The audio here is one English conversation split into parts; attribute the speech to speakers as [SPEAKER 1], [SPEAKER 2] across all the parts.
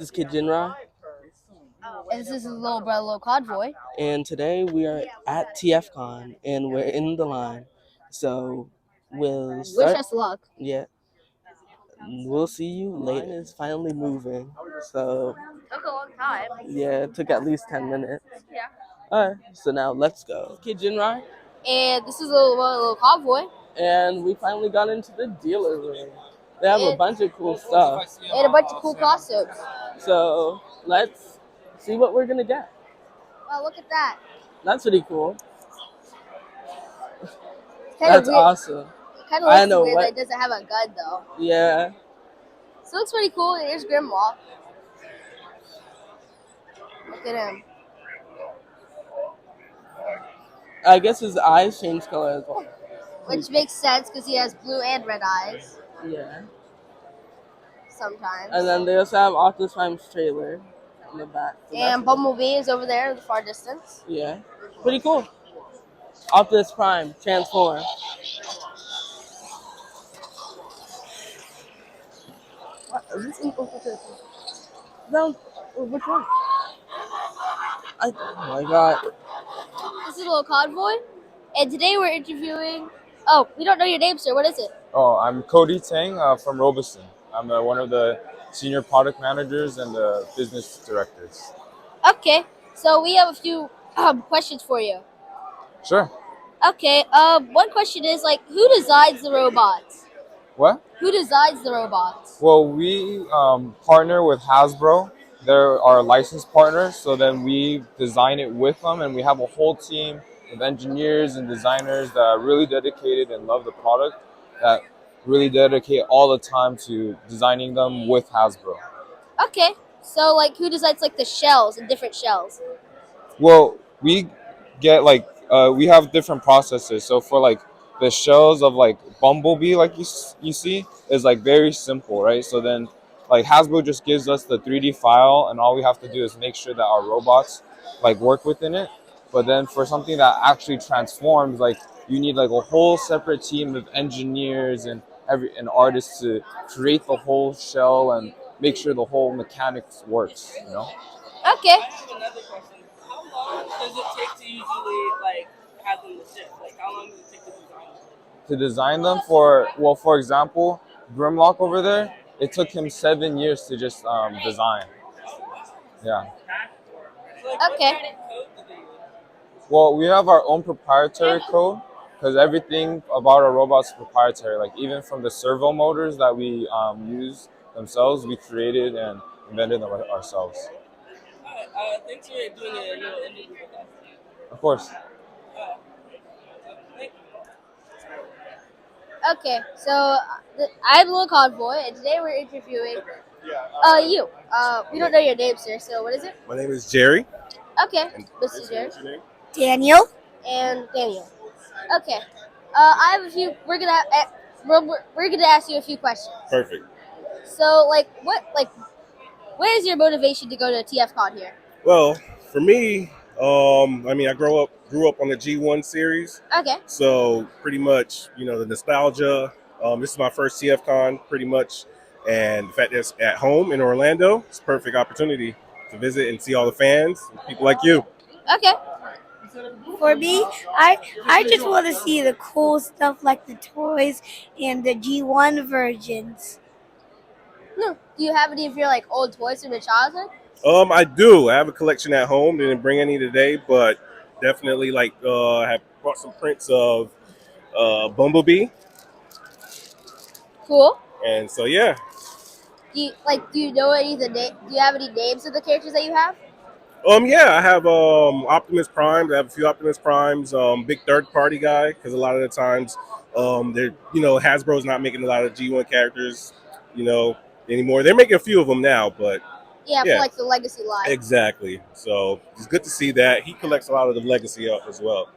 [SPEAKER 1] This is Kid Jinra,
[SPEAKER 2] And this is his little brother, little convoy.
[SPEAKER 1] and today we are at TFCON, and we're in the line. So we'll
[SPEAKER 2] Wish
[SPEAKER 1] start.
[SPEAKER 2] us luck.
[SPEAKER 1] Yeah, we'll see you later. Line is finally moving. So
[SPEAKER 2] Took a long time.
[SPEAKER 1] yeah, it took at least 10 minutes.
[SPEAKER 2] Yeah.
[SPEAKER 1] All right, so now let's go. Kid Jinra,
[SPEAKER 2] And this is a little convoy.
[SPEAKER 1] and we finally got into the dealer room. They have a
[SPEAKER 2] And,
[SPEAKER 1] bunch of cool stuff.
[SPEAKER 2] and a bunch of cool costumes.
[SPEAKER 1] So let's see what we're gonna get.
[SPEAKER 2] Wow, look at that.
[SPEAKER 1] That's pretty cool.
[SPEAKER 2] Kind
[SPEAKER 1] That's
[SPEAKER 2] of weird.
[SPEAKER 1] awesome.
[SPEAKER 2] Kind of
[SPEAKER 1] I
[SPEAKER 2] looks
[SPEAKER 1] know
[SPEAKER 2] weird
[SPEAKER 1] what.
[SPEAKER 2] that it doesn't have a gun though.
[SPEAKER 1] Yeah.
[SPEAKER 2] So it looks pretty cool. Here's Grimlock. Look at him.
[SPEAKER 1] I guess his eyes change color as well.
[SPEAKER 2] Which makes sense because he has blue and red eyes
[SPEAKER 1] Yeah.
[SPEAKER 2] sometimes.
[SPEAKER 1] And then they also have Optimus Prime's trailer in the back. So
[SPEAKER 2] And Bumblebee is over there in the far distance.
[SPEAKER 1] yeah. Pretty cool. Optimus Prime, transform. What? Is this in No. Which one? Oh my god.
[SPEAKER 2] This is a little convoy. And today we're interviewing... Oh, we don't know your name, sir. What is it?
[SPEAKER 3] Oh, I'm Cody Tang from Robison. I'm one of the senior product managers and the business directors.
[SPEAKER 2] Okay. So we have a few questions for you.
[SPEAKER 3] Sure.
[SPEAKER 2] Okay. One question is who designs the robots?
[SPEAKER 3] What?
[SPEAKER 2] Who designs the robots?
[SPEAKER 3] Well, we partner with Hasbro. They're our licensed partners, so then we design it with them, and we have a whole team of engineers and designers that are really dedicated and love the product, that really dedicate all the time to designing them with Hasbro.
[SPEAKER 2] Okay. So who designs the shells and different shells?
[SPEAKER 3] Well, we get we have different processes. So for the shells of Bumblebee, you see, is very simple, right? So then Hasbro just gives us the 3D file, and all we have to do is make sure that our robots work within it. But then for something that actually transforms, you need a whole separate team of engineers and artists to create the whole shell and make sure the whole mechanics works.
[SPEAKER 2] Okay.
[SPEAKER 1] I have another question. How long does it take to usually have them to ship? How long does it take to design them?
[SPEAKER 3] To design them for example, Grimlock over there, it took him 7 years to just design. Yeah.
[SPEAKER 1] What
[SPEAKER 2] Okay.
[SPEAKER 1] kind of code do they use?
[SPEAKER 3] Well, we have our own proprietary code because everything about our robots is proprietary. Even from the servo motors that we use themselves, we created and invented them ourselves.
[SPEAKER 1] Thanks for doing a little interview with us.
[SPEAKER 3] Of course.
[SPEAKER 1] Thank
[SPEAKER 2] Okay. So I'm a little convoy, and today we're interviewing you. We don't know your name, sir. So what is it?
[SPEAKER 4] My name is Jerry.
[SPEAKER 2] Okay. Mr. Jerry.
[SPEAKER 4] What's your name?
[SPEAKER 2] Daniel. And Daniel. Okay. I have a few. We're gonna ask you a few questions.
[SPEAKER 4] Perfect.
[SPEAKER 2] So what is your motivation to go to TFCON here?
[SPEAKER 4] Well, for me, I grew up on the G1 series,
[SPEAKER 2] Okay.
[SPEAKER 4] so pretty much, the nostalgia. This is my first TFCon, pretty much, and the fact that it's at home in Orlando, it's a perfect opportunity to visit and see all the fans, and people like you.
[SPEAKER 2] Okay.
[SPEAKER 5] For me, I just want to see the cool stuff like the toys and the G1 versions.
[SPEAKER 2] No. Do you have any of your old toys from your childhood?
[SPEAKER 4] I do. I have a collection at home. Didn't bring any today, but definitely I have brought some prints of Bumblebee,
[SPEAKER 2] Cool.
[SPEAKER 4] and so yeah.
[SPEAKER 2] Do you know any of the Do you have any names of the characters that you have?
[SPEAKER 4] Yeah, I have Optimus Prime. I have a few Optimus Primes. Big third party guy because a lot of the times, they're Hasbro's not making a lot of G1 characters, anymore. They're making a few of them now, but
[SPEAKER 2] Yeah,
[SPEAKER 4] yeah.
[SPEAKER 2] for the Legacy line.
[SPEAKER 4] Exactly. So it's good to see that he collects a lot of the legacy up as well.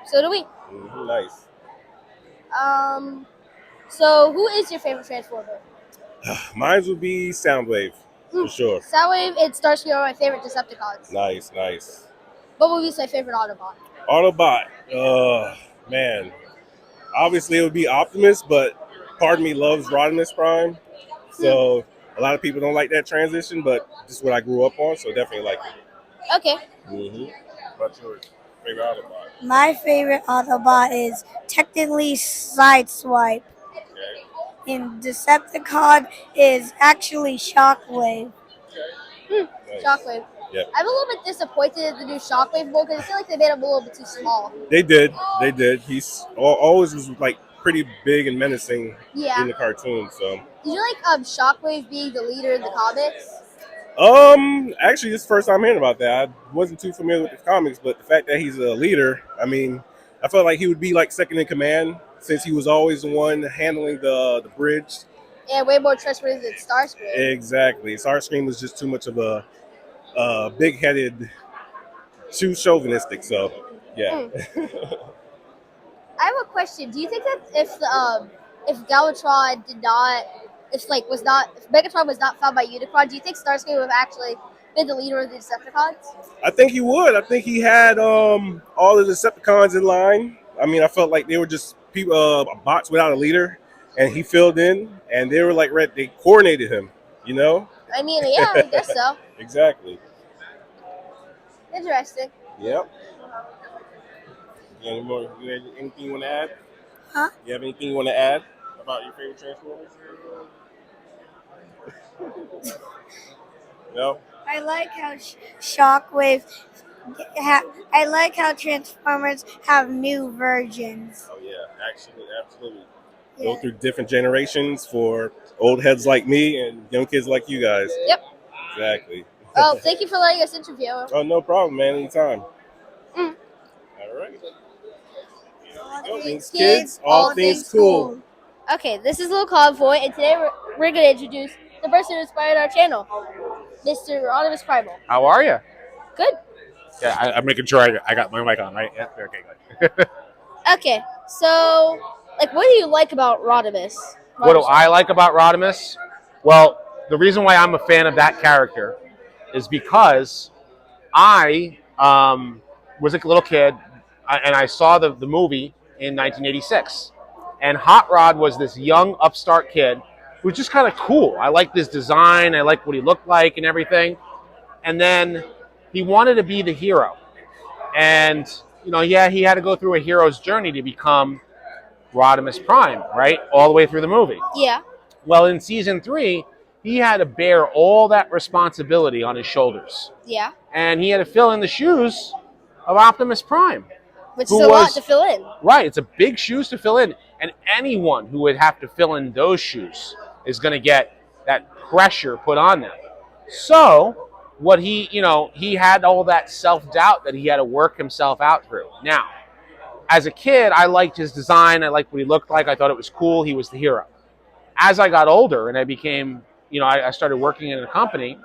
[SPEAKER 2] So do we.
[SPEAKER 4] Nice.
[SPEAKER 2] So who is your favorite Transformer?
[SPEAKER 4] Mine would be Soundwave for sure.
[SPEAKER 2] Soundwave and Starscream are my favorite Decepticons.
[SPEAKER 4] Nice.
[SPEAKER 2] Bumblebee's my favorite Autobot.
[SPEAKER 4] Autobot. Man. Obviously it would be Optimus, but part of me loves Rodimus Prime. So A lot of people don't like that transition, but this is what I grew up on, so definitely like it.
[SPEAKER 2] Okay.
[SPEAKER 4] What's your favorite Autobot?
[SPEAKER 5] My favorite Autobot is technically Sideswipe. And Decepticon is actually Shockwave.
[SPEAKER 2] Hmm.
[SPEAKER 4] Nice.
[SPEAKER 2] Shockwave.
[SPEAKER 4] Yep.
[SPEAKER 2] I'm a little bit disappointed in the new Shockwave mold because I feel like they made him a little bit too small.
[SPEAKER 4] They did. They did. He's always was like pretty big and menacing in the cartoon. So.
[SPEAKER 2] Did you like Shockwave being the leader in the comics?
[SPEAKER 4] Actually, this is the first time hearing about that. I wasn't too familiar with the comics, but the fact that he's a leader, I mean, I felt like he would be like second in command since he was always the one handling the bridge.
[SPEAKER 2] And way more trustworthy than Starscream.
[SPEAKER 4] Exactly. Starscream was just too much of a big-headed, too chauvinistic. So, yeah.
[SPEAKER 2] I have a question. Do you think that if Galvatron did not, if Megatron was not found by Unicron, do you think Starscream would have actually been the leader of the Decepticons?
[SPEAKER 4] I think he would. I think he had all of the Decepticons in line. I mean, I felt like they were just people, bots without a leader, and he filled in, and they were like they coordinated him. You know?
[SPEAKER 2] I mean, yeah, I guess so.
[SPEAKER 4] Exactly.
[SPEAKER 2] Interesting.
[SPEAKER 4] Yep. You have anything you want to add?
[SPEAKER 5] Huh?
[SPEAKER 4] You have anything you want to add about your favorite Transformers? No?
[SPEAKER 5] I like how Shockwave. I like how Transformers have new versions.
[SPEAKER 4] Oh yeah, actually, absolutely.
[SPEAKER 5] Yeah.
[SPEAKER 4] Go through different generations for old heads like me and young kids like you guys.
[SPEAKER 2] Yep.
[SPEAKER 4] Exactly.
[SPEAKER 2] Well, thank you for letting us interview.
[SPEAKER 4] Oh, no problem, man. Anytime.
[SPEAKER 2] Mm.
[SPEAKER 4] All right.
[SPEAKER 2] All things kids, all things cool. Okay, this is Little Convoy, and today we're going to introduce the person who inspired our channel, Mr. Rodimus Primal.
[SPEAKER 6] How are you?
[SPEAKER 2] Good.
[SPEAKER 6] Yeah, I'm making sure I got my mic on, right? Yeah, okay, good.
[SPEAKER 2] Okay, so, what do you like about Rodimus?
[SPEAKER 6] What do I like about Rodimus? Well, the reason why I'm a fan of that character is because I was a little kid, and I saw the movie in 1986. And Hot Rod was this young upstart kid who was just kind of cool. I liked his design. I liked what he looked like and everything. And then he wanted to be the hero. And, he had to go through a hero's journey to become Rodimus Prime, right? All the way through the movie.
[SPEAKER 2] Yeah.
[SPEAKER 6] Well, in season 3, he had to bear all that responsibility on his shoulders.
[SPEAKER 2] Yeah.
[SPEAKER 6] And he had to fill in the shoes of Optimus Prime.
[SPEAKER 2] Which is a lot to fill in.
[SPEAKER 6] Right. It's a big shoes to fill in. And anyone who would have to fill in those shoes is going to get that pressure put on them. So what he had all that self-doubt that he had to work himself out through. Now, as a kid, I liked his design. I liked what he looked like. I thought it was cool. He was the hero. As I got older and I became, I started working in a company,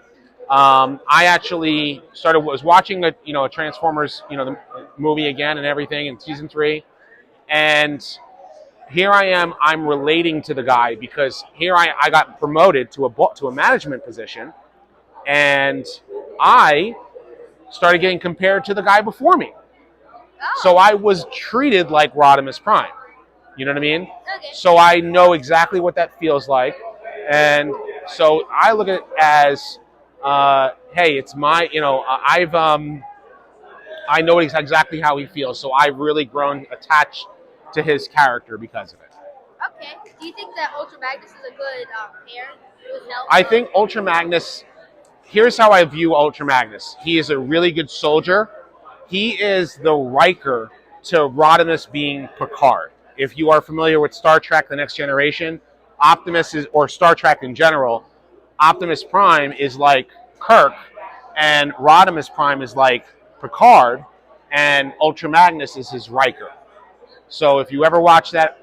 [SPEAKER 6] I actually was watching a Transformers, the movie again and everything in season 3. And here I am, I'm relating to the guy because here I got promoted to a management position, and I started getting compared to the guy before me. Oh. So I was treated like Rodimus Prime. You know what I mean?
[SPEAKER 2] Okay.
[SPEAKER 6] So I know exactly what that feels like. And so I look at it as, hey, it's my, I know exactly how he feels. So I've really grown attached to his character because of it.
[SPEAKER 2] Okay. Do you think that Ultra Magnus is a good pair with help?
[SPEAKER 6] I think Ultra Magnus, here's how I view Ultra Magnus. He is a really good soldier. He is the Riker to Rodimus being Picard. If you are familiar with Star Trek: The Next Generation, or Star Trek in general, Optimus Prime is like Kirk, and Rodimus Prime is like Picard, and Ultra Magnus is his Riker. So if you ever watch that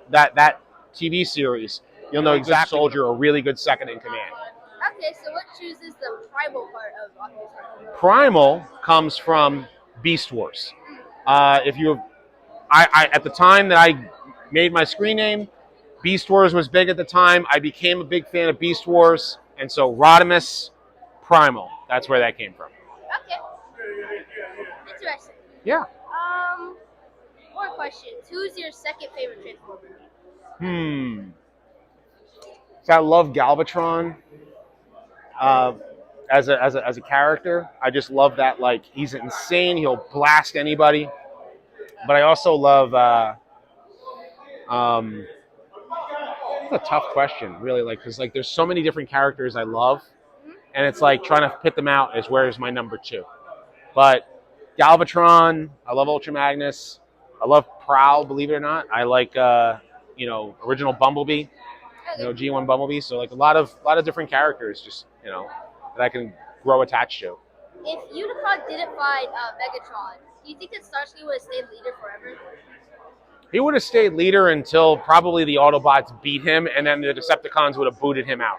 [SPEAKER 6] TV series, you'll know exactly soldier, a really good second in command.
[SPEAKER 2] Okay, so what chooses the primal part of Optimus Prime?
[SPEAKER 6] Primal comes from Beast Wars. At the time that I made my screen name, Beast Wars was big at the time. I became a big fan of Beast Wars, and so Rodimus Primal. That's where that came from.
[SPEAKER 2] Okay. Interesting.
[SPEAKER 6] Yeah.
[SPEAKER 2] More questions. Who's your second favorite Transformer?
[SPEAKER 6] So I love Galvatron. As a character, I just love that. Like, he's insane. He'll blast anybody. But I also love. It's a tough question, really. Like, because like there's so many different characters I love, and it's like trying to pit them out as where is my number two. But Galvatron, I love Ultra Magnus. I love Prowl, believe it or not. I like original Bumblebee, G1 Bumblebee. So like a lot of different characters, just that I can grow attached to.
[SPEAKER 2] If Unicron didn't find Megatron, do you think that Starscream would have stayed leader forever?
[SPEAKER 6] He would have stayed leader until probably the Autobots beat him, and then the Decepticons would have booted him out.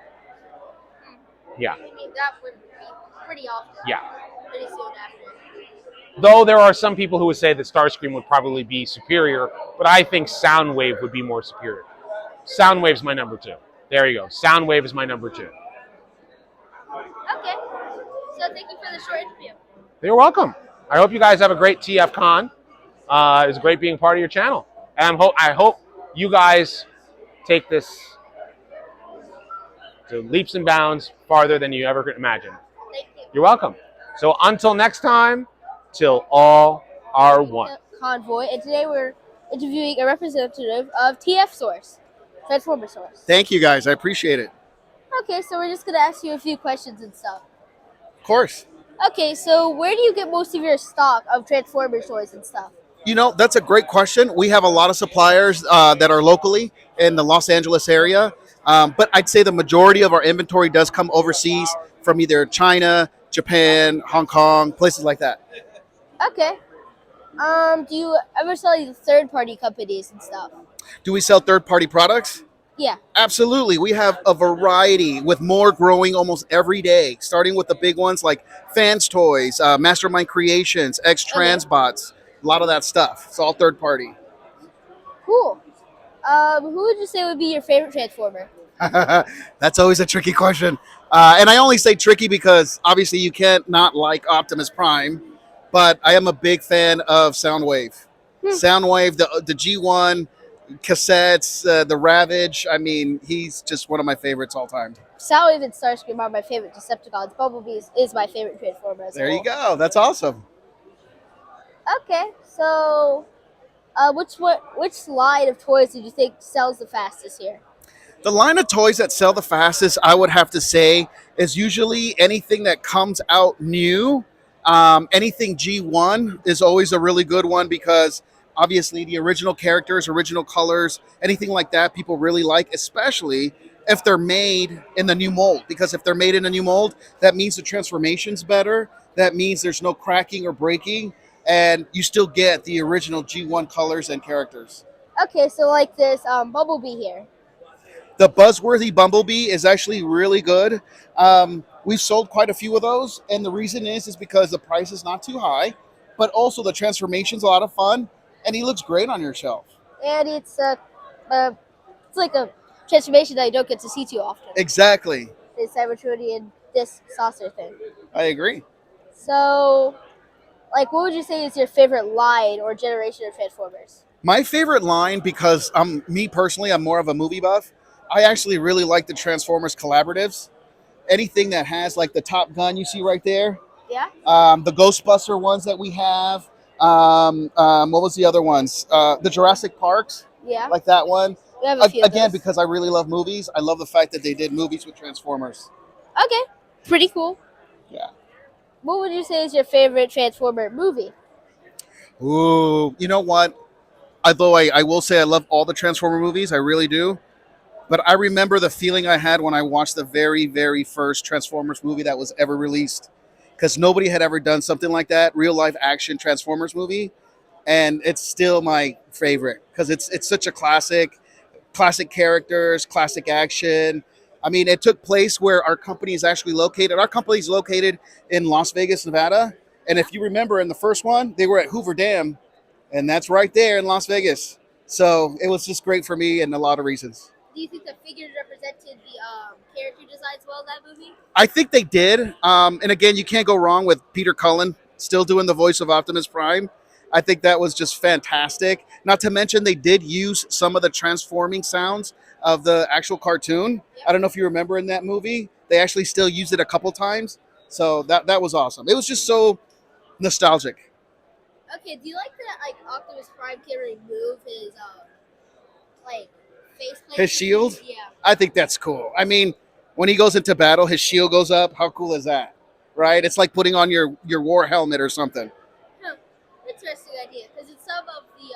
[SPEAKER 6] Yeah.
[SPEAKER 2] I mean, that would be pretty often.
[SPEAKER 6] Yeah.
[SPEAKER 2] Pretty soon after.
[SPEAKER 6] Though there are some people who would say that Starscream would probably be superior, but I think Soundwave would be more superior. Soundwave's my number two. There you go. Soundwave is my number two.
[SPEAKER 2] Okay. So thank you for the short interview.
[SPEAKER 6] You're welcome. I hope you guys have a great TFCON. It's great being part of your channel. And I hope you guys take this to leaps and bounds farther than you ever could imagine.
[SPEAKER 2] Thank you.
[SPEAKER 6] You're welcome. So until next time, till all are one.
[SPEAKER 2] Convoy, and today we're interviewing a representative of TF Source, Transformer Source.
[SPEAKER 7] Thank you, guys. I appreciate it.
[SPEAKER 2] Okay, so we're just going to ask you a few questions and stuff.
[SPEAKER 7] Of course.
[SPEAKER 2] Okay, so where do you get most of your stock of Transformer toys and stuff?
[SPEAKER 7] That's a great question. We have a lot of suppliers that are locally in the Los Angeles area, but I'd say the majority of our inventory does come overseas from either China, Japan, Hong Kong, places like that.
[SPEAKER 2] Okay. Do you ever sell these third-party companies and stuff?
[SPEAKER 7] Do we sell third-party products?
[SPEAKER 2] Yeah.
[SPEAKER 7] Absolutely. We have a variety with more growing almost every day, starting with the big ones like Fans Toys, Mastermind Creations, X-Transbots, a lot of that stuff. It's all third-party.
[SPEAKER 2] Cool. Who would you say would be your favorite Transformer?
[SPEAKER 7] That's always a tricky question. And I only say tricky because obviously you can't not like Optimus Prime, but I am a big fan of Soundwave. Soundwave, the G1 cassettes, the Ravage. I mean, he's just one of my favorites all time.
[SPEAKER 2] Soundwave and Starscream are my favorite Decepticons. Bumblebee is my favorite Transformer as
[SPEAKER 7] There
[SPEAKER 2] well.
[SPEAKER 7] you go. That's awesome.
[SPEAKER 2] Okay, so which line of toys did you think sells the fastest here?
[SPEAKER 7] The line of toys that sell the fastest, I would have to say, is usually anything that comes out new. Anything G1 is always a really good one because obviously the original characters, original colors, anything like that, people really like, especially if they're made in the new mold. Because if they're made in a new mold, that means the transformation's better. That means there's no cracking or breaking, and you still get the original G1 colors and characters.
[SPEAKER 2] Okay, so like this Bumblebee here.
[SPEAKER 7] The Buzzworthy Bumblebee is actually really good. We've sold quite a few of those, and the reason is because the price is not too high, but also the transformation's a lot of fun, and he looks great on your shelf.
[SPEAKER 2] And it's like a transformation that you don't get to see too often.
[SPEAKER 7] Exactly.
[SPEAKER 2] The Cybertronian disc saucer thing.
[SPEAKER 7] I agree.
[SPEAKER 2] So, like, what would you say is your favorite line or generation of Transformers?
[SPEAKER 7] My favorite line, because me personally, I'm more of a movie buff. I actually really like the Transformers collaboratives. Anything that has like the Top Gun you see right there.
[SPEAKER 2] Yeah.
[SPEAKER 7] The Ghostbuster ones that we have. What was the other ones? The Jurassic Parks.
[SPEAKER 2] Yeah.
[SPEAKER 7] Like that one.
[SPEAKER 2] We have a few
[SPEAKER 7] Again,
[SPEAKER 2] of those.
[SPEAKER 7] because I really love movies. I love the fact that they did movies with Transformers.
[SPEAKER 2] Okay. Pretty cool.
[SPEAKER 7] Yeah.
[SPEAKER 2] What would you say is your favorite Transformer movie?
[SPEAKER 7] Ooh, you know what? Although I will say I love all the Transformer movies, I really do. But I remember the feeling I had when I watched the very, very first Transformers movie that was ever released. Because nobody had ever done something like that, real life action Transformers movie. And it's still my favorite because it's such a classic characters, classic action. I mean, it took place where our company is actually located. Our company is located in Las Vegas, Nevada. And if you remember in the first one, they were at Hoover Dam. And that's right there in Las Vegas. So it was just great for me and a lot of reasons.
[SPEAKER 2] Do you think the figures represented the character designs well in that movie?
[SPEAKER 7] I think they did. And again, you can't go wrong with Peter Cullen still doing the voice of Optimus Prime. I think that was just fantastic. Not to mention they did use some of the transforming sounds of the actual cartoon. I don't know if you remember in that movie. They actually still used it a couple times. So that was awesome. It was just so nostalgic.
[SPEAKER 2] Okay, do you like that like Optimus Prime can remove his like faceplate?
[SPEAKER 7] His shield?
[SPEAKER 2] Yeah.
[SPEAKER 7] I think that's cool. I mean, when he goes into battle, his shield goes up. How cool is that? Right? It's like putting on your war helmet or something.
[SPEAKER 2] Huh. Interesting idea, because in some of the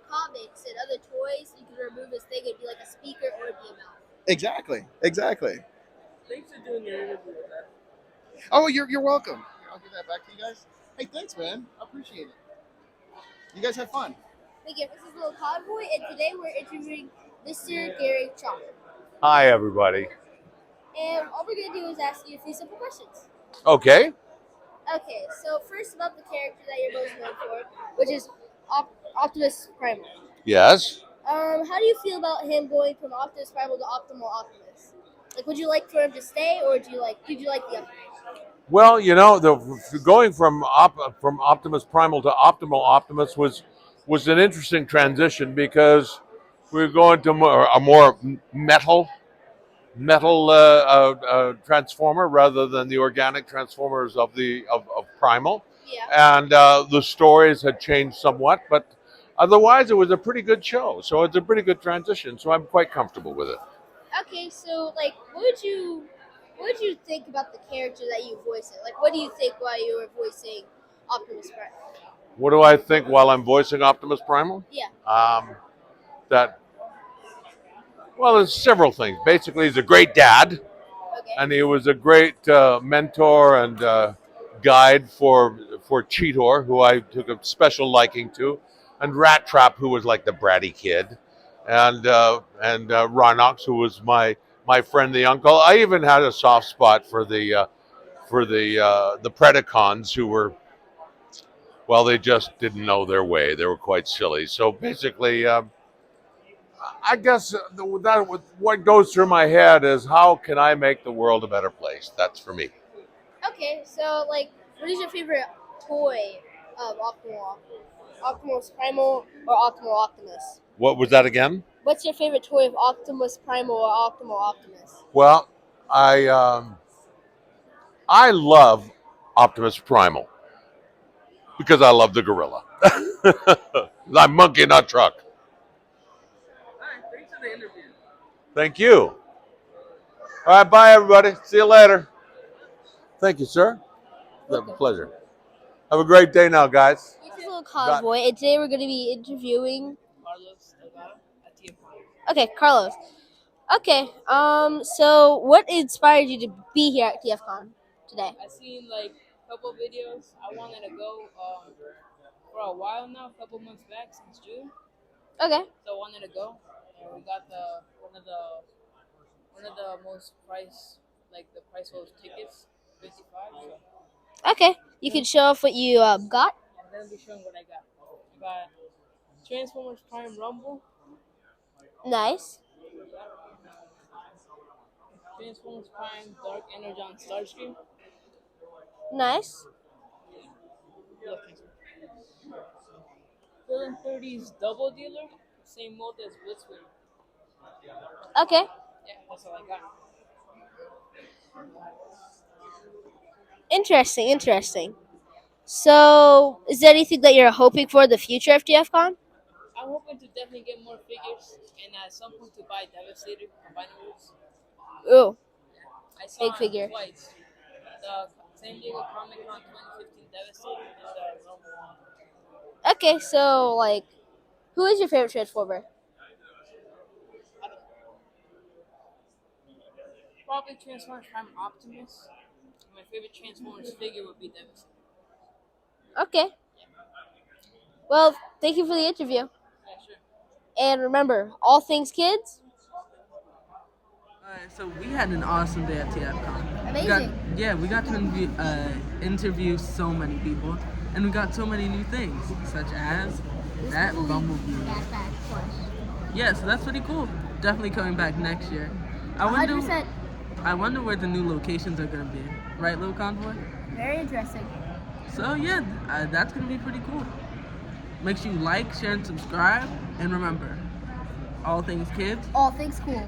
[SPEAKER 2] comics and other toys, you can remove this thing. It'd be like a speaker or it'd be a mouth.
[SPEAKER 7] Exactly.
[SPEAKER 1] Thanks for doing your interview with us.
[SPEAKER 7] Oh, you're welcome. I'll give that back to you guys. Hey, thanks, man. I appreciate it. You guys have fun.
[SPEAKER 2] Thank you. This is Little Convoy, and today we're interviewing Mr. Garry Chalk.
[SPEAKER 8] Hi, everybody.
[SPEAKER 2] And all we're going to do is ask you a few simple questions.
[SPEAKER 8] Okay.
[SPEAKER 2] Okay, so first about the character that you're most known for, which is Optimus Primal.
[SPEAKER 8] Yes.
[SPEAKER 2] How do you feel about him going from Optimus Primal to Optimal Optimus? Like, would you like for him to stay, or did you like the upgrade?
[SPEAKER 8] Well, you know, going from Optimus Primal to Optimal Optimus was an interesting transition because we were going to a more metal transformer rather than the organic transformers of Primal.
[SPEAKER 2] Yeah.
[SPEAKER 8] And the stories had changed somewhat, but otherwise it was a pretty good show. So it's a pretty good transition. So I'm quite comfortable with it.
[SPEAKER 2] Okay, so like, what would you think about the character that you voice it? Like, what do you think while you were voicing Optimus Prime?
[SPEAKER 8] What do I think while I'm voicing Optimus Primal?
[SPEAKER 2] Yeah.
[SPEAKER 8] Well, there's several things. Basically, he's a great dad,
[SPEAKER 2] Okay.
[SPEAKER 8] and he was a great mentor and guide for Cheetor, who I took a special liking to, and Rat Trap, who was like the bratty kid, and Rhinox, who was my friend, the uncle. I even had a soft spot for the Predacons, who were, well, they just didn't know their way. They were quite silly. So basically, I guess what goes through my head is how can I make the world a better place? That's for me.
[SPEAKER 2] Okay, so like, what is your favorite toy of Optimus Primal or Optimal Optimus?
[SPEAKER 8] What was that again?
[SPEAKER 2] What's your favorite toy of Optimus Primal or Optimal Optimus?
[SPEAKER 8] Well, I love Optimus Primal because I love the gorilla. I'm monkey, not truck.
[SPEAKER 1] Alright, thanks for the interview.
[SPEAKER 8] Thank you. All right, bye, everybody. See you later. Thank you, sir. It's a pleasure. Have a great day now, guys.
[SPEAKER 2] This is Little Convoy, and today we're going to be interviewing
[SPEAKER 1] Carlos Delgado at TFCON.
[SPEAKER 2] Okay, Carlos. Okay, so what inspired you to be here at TFCON today?
[SPEAKER 1] I seen like a couple videos. I wanted to go for a while now, a couple months back since June.
[SPEAKER 2] Okay.
[SPEAKER 1] So I wanted to go, and we got one of the most price lowest tickets, 55. So
[SPEAKER 2] Okay, you can show off what you got.
[SPEAKER 1] I'm gonna be showing what I got. I got Transformers Prime Rumble,
[SPEAKER 2] Nice.
[SPEAKER 1] Transformers Prime Dark Energon Starscream,
[SPEAKER 2] Nice.
[SPEAKER 1] Villain 30's Double Dealer, same mold as Blitzwing.
[SPEAKER 2] Okay.
[SPEAKER 1] Yeah, that's all I got.
[SPEAKER 2] Interesting. So, is there anything that you're hoping for the future of TFCON?
[SPEAKER 1] I'm hoping to definitely get more figures and at some point to buy Devastator Combiner Rules.
[SPEAKER 2] Ooh,
[SPEAKER 1] I saw
[SPEAKER 2] big
[SPEAKER 1] it
[SPEAKER 2] figure.
[SPEAKER 1] twice. The San Diego Comic Con 2015 Devastator and the Rumble one.
[SPEAKER 2] Okay, so like, who is your favorite Transformer?
[SPEAKER 1] Probably Transformers Prime Optimus. My favorite Transformers figure would be Devastator.
[SPEAKER 2] Okay. Well, thank you for the interview.
[SPEAKER 1] Yeah, sure.
[SPEAKER 2] And remember, all things kids.
[SPEAKER 9] So we had an awesome day at TFCON.
[SPEAKER 2] Amazing.
[SPEAKER 9] We got to interview so many people, and we got so many new things, such as that Bumblebee. Yeah, so that's pretty cool. Definitely coming back next year.
[SPEAKER 2] 100%.
[SPEAKER 9] I wonder where the new locations are going to be. Right, Little Convoy?
[SPEAKER 2] Very interesting.
[SPEAKER 9] So yeah, that's going to be pretty cool. Make sure you like, share, and subscribe. And remember, all things kids.
[SPEAKER 2] All things cool.